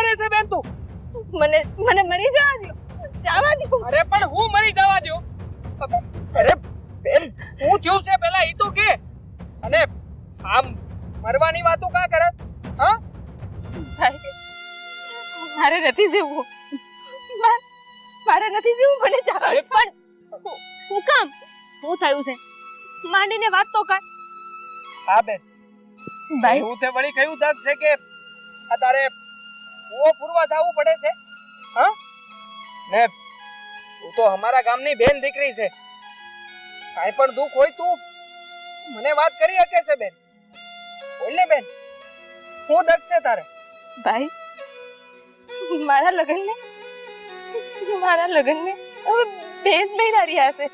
કરે છે બેન તું? મને મને મરી જવા દો, જવા દો. અરે પણ હું મરી જવા દો? અરે બેન હું થયું છે પેલા ઈ તો કે. અને આમ મરવાની વાતો કા કરત? હા ભાઈ, મારે નથી જીવવું. મારે નથી જીવવું, મને જવા દો. પણ હું કામ શું થયું છે? માંડીને વાત તો કર. હા બેન, ભાઈ એવું તે વળી કયું દગ છે કે આ તારે કૂવો પૂરવા જવું પડે છે? હા ને તું તો અમારા ગામની બેન દીકરી છે. કાંઈ પણ દુઃખ હોય તું મને વાત કરી શકે છે બેન. બોલ ને બેન, શું દગ છે તારે? ભાઈ, મારા લગ્નને હવે 2 મહિના રહ્યા છે.